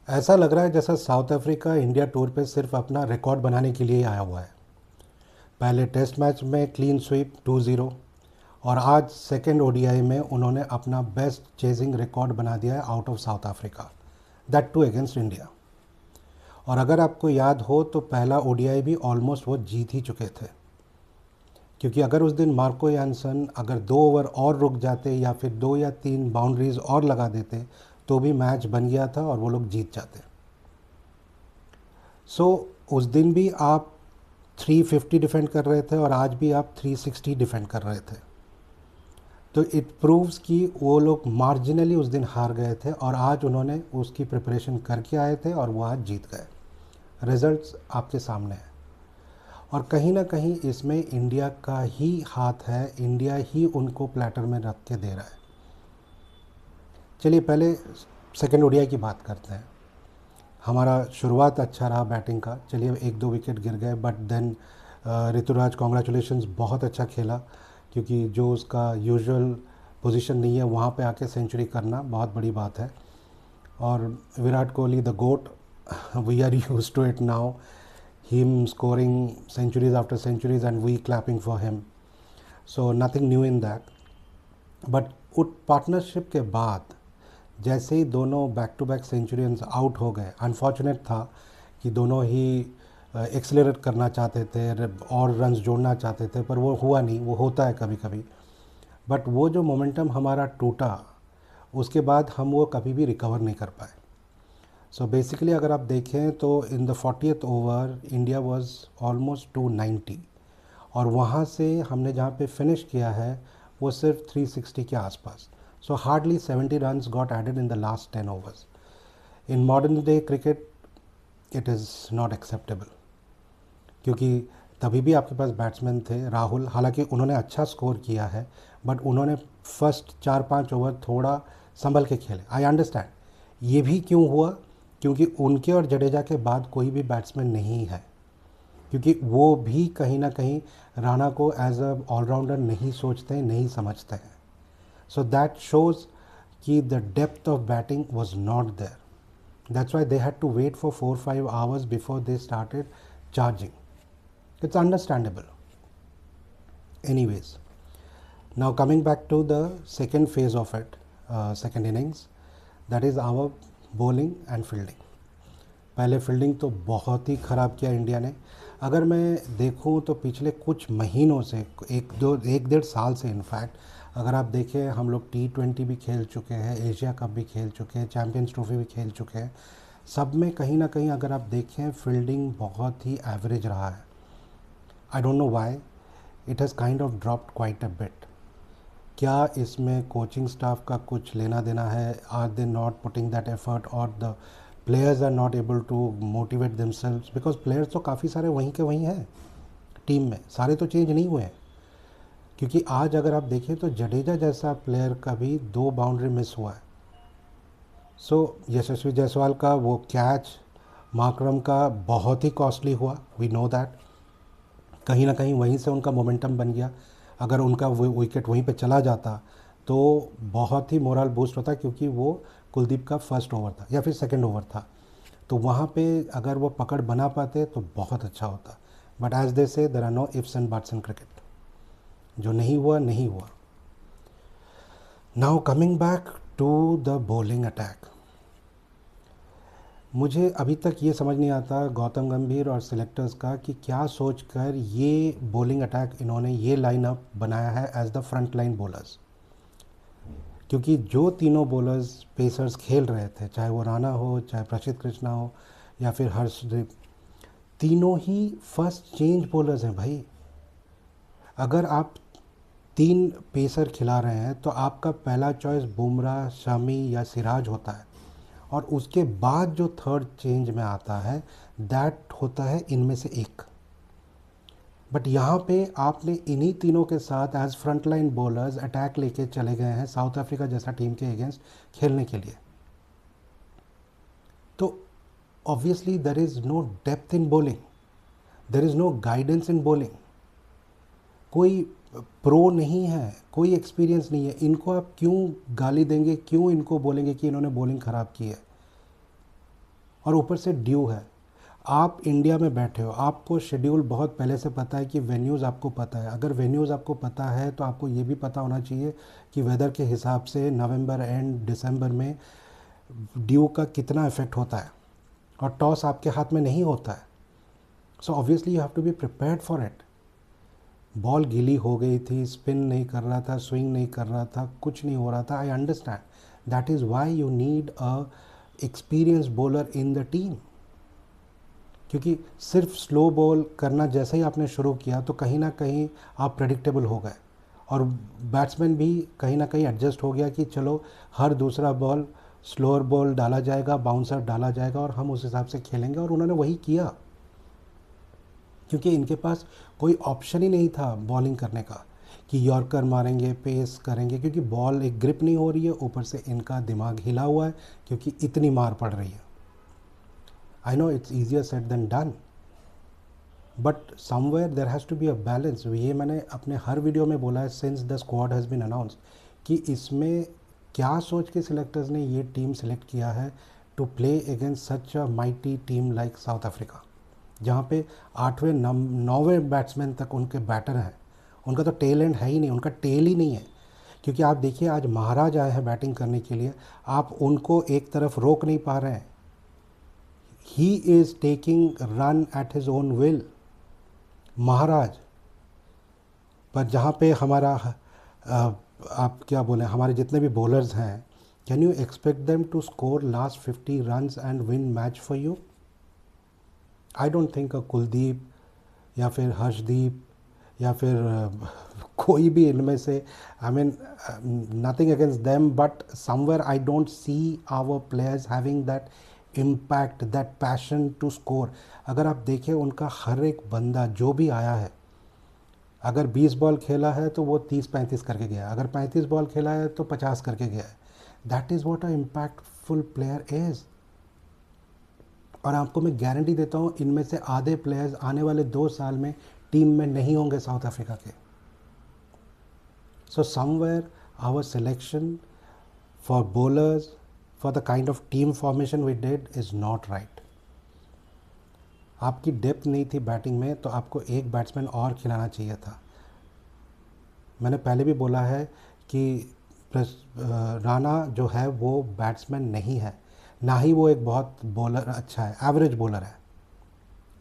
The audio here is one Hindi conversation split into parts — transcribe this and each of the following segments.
ऐसा लग रहा है जैसा साउथ अफ्रीका इंडिया टूर पे सिर्फ अपना रिकॉर्ड बनाने के लिए ही आया हुआ है। पहले टेस्ट मैच में क्लीन स्वीप 2-0 और आज सेकेंड ओडीआई में उन्होंने अपना बेस्ट चेजिंग रिकॉर्ड बना दिया है out of South Africa, that too against India. और अगर आपको याद हो तो पहला ओडीआई भी ऑलमोस्ट वो जीत ही चुके थे, क्योंकि अगर उस दिन मार्को यानसन अगर 2 ओवर और रुक जाते या फिर 2 या 3 बाउंड्रीज और लगा देते तो भी मैच बन गया था और वो लोग जीत जाते। उस दिन भी आप 350 डिफेंड कर रहे थे और आज भी आप 360 डिफेंड कर रहे थे। तो इट प्रूव्स कि वो लोग मार्जिनली उस दिन हार गए थे और आज उन्होंने उसकी प्रिपरेशन करके आए थे और वो आज जीत गए। रिजल्ट्स आपके सामने हैं और कहीं ना कहीं इसमें इंडिया का ही हाथ है, इंडिया ही उनको प्लेटर में रख के दे रहा है। चलिए पहले सेकेंड ओडीआई की बात करते हैं। हमारा शुरुआत अच्छा रहा बैटिंग का, चलिए 1-2 विकेट गिर गए बट देन ऋतुराज कॉन्ग्रेचुलेशंस, बहुत अच्छा खेला, क्योंकि जो उसका यूजुअल पोजीशन नहीं है वहाँ पे आके सेंचुरी करना बहुत बड़ी बात है। और Virat Kohli the GOAT, we are used to it now, him scoring centuries after centuries and we clapping for him, so nothing new in that. But उट पार्टनरशिप के बाद जैसे ही दोनों back to back centurions out हो गए, अनफॉर्चुनेट था कि दोनों ही एक्सेलरेट करना चाहते थे और रन्स जोड़ना चाहते थे, पर वो हुआ नहीं। वो होता है कभी कभी, बट वो जो मोमेंटम हमारा टूटा उसके बाद हम वो कभी भी रिकवर नहीं कर पाए। सो बेसिकली अगर आप देखें तो in the 40th over India was almost 290 और वहाँ से हमने जहाँ पे फिनिश किया है वो सिर्फ 360 के आसपास। So hardly 70 runs got added in the last 10 overs. In modern day cricket it is not acceptable, क्योंकि तभी भी आपके पास बैट्समैन थे राहुल, हालांकि उन्होंने अच्छा स्कोर किया है बट उन्होंने फर्स्ट 4-5 ओवर थोड़ा संभल के खेले। आई अंडरस्टैंड ये भी क्यों हुआ, क्योंकि उनके और जडेजा के बाद कोई भी बैट्समैन नहीं है, क्योंकि वो भी कहीं ना कहीं राणा को एज अ ऑलराउंडर नहीं सोचते, नहीं समझते हैं। सो दैट शोज़ कि the depth of batting was not there. That's why they had to wait for 4-5 hours before they started charging. It's understandable. Anyways, now coming back to the second phase of it, second innings, that is our bowling and fielding. पहले फील्डिंग तो बहुत ही ख़राब किया इंडिया ने। अगर मैं देखूं तो पिछले कुछ महीनों से, 1-1.5 साल से इनफैक्ट, अगर आप देखें हम लोग T20 भी खेल चुके हैं, एशिया कप भी खेल चुके हैं, चैम्पियंस ट्रॉफी भी खेल चुके हैं, सब में कहीं ना कहीं अगर आप देखें फील्डिंग बहुत ही एवरेज रहा है। I don't know why it has kind of dropped quite a bit. क्या इसमें कोचिंग स्टाफ का कुछ लेना देना है? Are they not putting that effort और the players are not able to motivate themselves? Because players तो काफ़ी सारे वहीं के वहीं हैं टीम में, सारे तो चेंज नहीं हुए हैं। क्योंकि आज अगर आप देखें तो जडेजा जैसा प्लेयर का भी 2 बाउंड्री मिस हुआ है। सो यशस्वी जायसवाल का वो कैच मार्करम का बहुत ही कॉस्टली हुआ, वी नो दैट। कहीं ना कहीं वहीं से उनका मोमेंटम बन गया। अगर उनका वो विकेट वहीं पे चला जाता तो बहुत ही मोरल बूस्ट होता, क्योंकि वो कुलदीप का फर्स्ट ओवर था या फिर सेकंड ओवर था, तो वहाँ पे अगर वो पकड़ बना पाते तो बहुत अच्छा होता। But as they say there are no ifs and buts in cricket. जो नहीं हुआ नहीं हुआ। Now coming back to the bowling attack, मुझे अभी तक ये समझ नहीं आता गौतम गंभीर और सिलेक्टर्स का कि क्या सोचकर ये बॉलिंग अटैक इन्होंने ये लाइनअप बनाया है as the front line bowlers. क्योंकि जो तीनों बॉलर्स पेसर्स खेल रहे थे, चाहे वो राणा हो, चाहे प्रसिद्ध कृष्णा हो या फिर हर्षदीप, तीनों ही फर्स्ट चेंज बॉलर्स हैं भाई। अगर आप 3 पेसर खिला रहे हैं तो आपका पहला चॉइस बुमराह, शमी या सिराज होता है, और उसके बाद जो थर्ड चेंज में आता है दैट होता है इनमें से एक। बट यहाँ पे आपने इन्हीं तीनों के साथ as front line bowlers attack लेके चले गए हैं साउथ अफ्रीका जैसा टीम के अगेंस्ट खेलने के लिए। तो obviously there is no depth in bowling, there is no guidance in bowling. कोई प्रो नहीं है, कोई एक्सपीरियंस नहीं है। इनको आप क्यों गाली देंगे, क्यों इनको बोलेंगे कि इन्होंने बॉलिंग ख़राब की है? और ऊपर से ड्यू है। आप इंडिया में बैठे हो, आपको शेड्यूल बहुत पहले से पता है कि वेन्यूज़ आपको पता है। अगर वेन्यूज़ आपको पता है तो आपको ये भी पता होना चाहिए कि वेदर के हिसाब से नवंबर एंड दिसंबर में ड्यू का कितना इफ़ेक्ट होता है, और टॉस आपके हाथ में नहीं होता है। So obviously you have to be prepared for it. Ball गीली हो गई थी, स्पिन नहीं कर रहा था, स्विंग नहीं कर रहा था, कुछ नहीं हो रहा था। I understand, that is why you need a experience bowler in the team. क्योंकि सिर्फ स्लो बॉल करना जैसे ही आपने शुरू किया तो कहीं ना कहीं आप प्रेडिक्टेबल हो गए, और बैट्समैन भी कहीं ना कहीं एडजस्ट हो गया कि चलो हर दूसरा बॉल स्लोअर बॉल डाला जाएगा, बाउंसर डाला जाएगा, और हम उस हिसाब से खेलेंगे। और उन्होंने वही किया, क्योंकि इनके पास कोई ऑप्शन ही नहीं था बॉलिंग करने का कि यॉर्कर मारेंगे, पेस करेंगे, क्योंकि बॉल एक ग्रिप नहीं हो रही है, ऊपर से इनका दिमाग हिला हुआ है क्योंकि इतनी मार पड़ रही है। I know it's easier said than done, but somewhere there has to be a balance. ये मैंने अपने हर वीडियो में बोला है since the squad has been announce, कि इसमें क्या सोच के सिलेक्टर्स ने ये टीम सेलेक्ट किया है to play against such a mighty team like South Africa, जहाँ पे 8वें 9वें बैट्समैन तक उनके बैटर हैं। उनका तो टेल एंड है ही नहीं, उनका टेल ही नहीं है। क्योंकि आप देखिए आज महाराज आए हैं बैटिंग करने के लिए, आप उनको एक तरफ रोक नहीं पा रहे हैं। He is taking run at his own will, महाराज। पर जहाँ पे हमारा आप क्या बोलें, हमारे जितने भी बॉलर्स हैं, can you expect them to score last 50 runs and win match for you? I don't think Kuldeep या फिर हर्षदीप या फिर कोई भी इनमें से, I mean nothing against them, but somewhere I don't see our players having that impact, that passion to score. अगर आप देखें उनका हर एक बंदा जो भी आया है, अगर 20 बॉल खेला है तो वो 30-35 करके गया, अगर 35 बॉल खेला है तो 50 करके गया है। That is what a impactful player is. और आपको मैं गारंटी देता हूँ इनमें से आधे प्लेयर्स आने वाले 2 साल में टीम में नहीं होंगे साउथ अफ्रीका के। So somewhere our selection for bowlers, for the kind of team formation we did is not right. आपकी डेप्थ नहीं थी बैटिंग में, तो आपको एक बैट्समैन और खिलाना चाहिए था। मैंने पहले भी बोला है कि राणा जो है वो बैट्समैन नहीं है, ना ही वो एक बहुत बॉलर अच्छा है, एवरेज बॉलर है।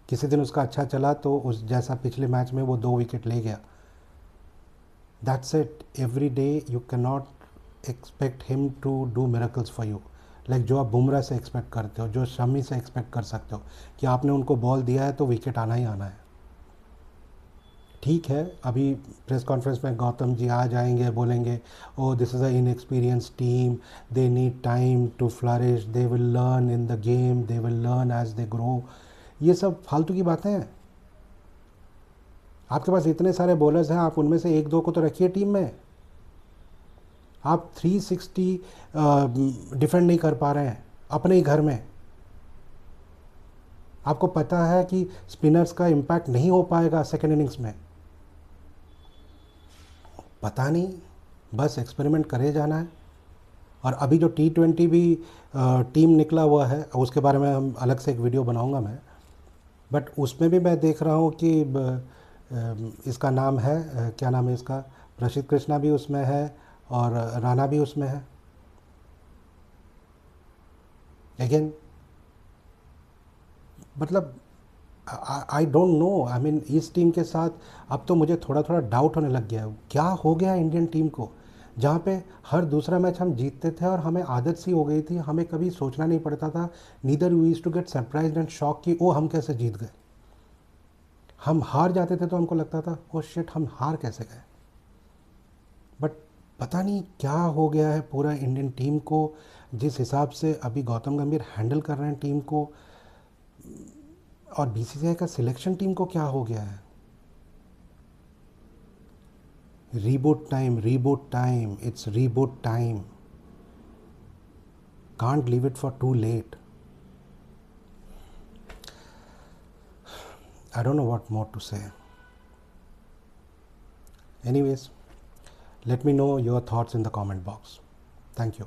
किसी दिन उसका अच्छा चला तो उस जैसा पिछले मैच में वो 2 विकेट ले गया, that's it. Every day you can not expect him to do miracles for you, like जो आप बुमराह से एक्सपेक्ट करते हो, जो शमी से एक्सपेक्ट कर सकते हो कि आपने उनको बॉल दिया है तो विकेट आना ही आना है। ठीक है, अभी प्रेस कॉन्फ्रेंस में गौतम जी आ जाएंगे, बोलेंगे oh this is a inexperience team, they need time to flourish, they will learn in the game, they will learn as they grow. ये सब फालतू की बातें हैं। आपके पास इतने सारे बॉलर्स हैं, आप उनमें से 1-2 को तो रखिए टीम में। आप 360 डिफेंड नहीं कर पा रहे हैं अपने ही घर में। आपको पता है कि स्पिनर्स का इम्पैक्ट नहीं हो पाएगा सेकेंड इनिंग्स में। पता नहीं, बस एक्सपेरिमेंट करे जाना है। और अभी जो T20 भी टीम निकला हुआ है, उसके बारे में हम अलग से एक वीडियो बनाऊंगा मैं, बट उसमें भी मैं देख रहा हूँ कि इसका नाम है क्या नाम है इसका, प्रसिद्ध कृष्णा भी उसमें है और राणा भी उसमें है। अगेन मतलब I don't know, I mean इस टीम के साथ अब तो मुझे थोड़ा थोड़ा डाउट होने लग गया है क्या हो गया इंडियन टीम को, जहाँ पे हर दूसरा मैच हम जीतते थे और हमें आदत सी हो गई थी, हमें कभी सोचना नहीं पड़ता था, neither we used to get surprised and shock कि ओ हम कैसे जीत गए। हम हार जाते थे तो हमको लगता था ओ शिट हम हार कैसे गए। बट पता नहीं क्या हो गया है पूरा इंडियन टीम को, जिस हिसाब से अभी गौतम गंभीर हैंडल कर रहे हैं टीम को, और BCCI का सिलेक्शन टीम को क्या हो गया है। Reboot time, it's reboot time, can't leave it for too late. I don't know what more to say. Anyways, let me know your thoughts in the comment box. Thank you.